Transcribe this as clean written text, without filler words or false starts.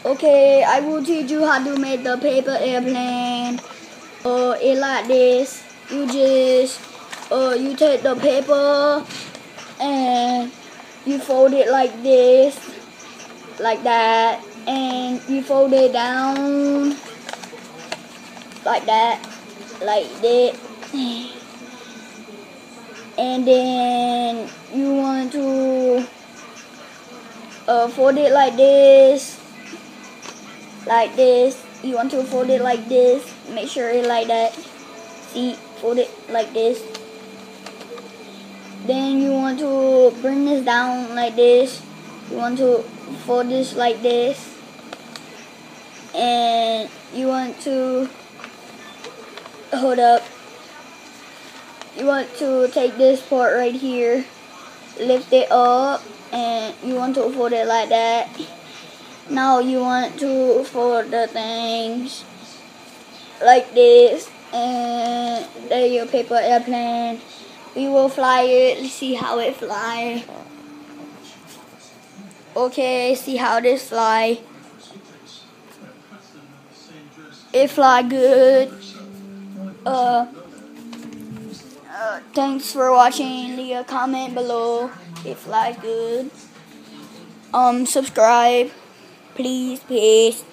Okay, I will teach you how to make the paper airplane. It like this. You take the paper and you fold it like this, like that, and you fold it down like that, like this. And then you want to fold it like this, like this. You want to fold it like this. Make sure it like that. See, fold it like this. Then you want to bring this down like this. You want to fold this like this. And you want to hold up. You want to take this part right here, lift it up, and you want to fold it like that. Now you want to fold the things like this, and there your paper airplane. We will fly it. Let's see how it fly. Okay, see how this fly. It fly good. Thanks for watching. Leave a comment below. It flies good. Subscribe, please, peace.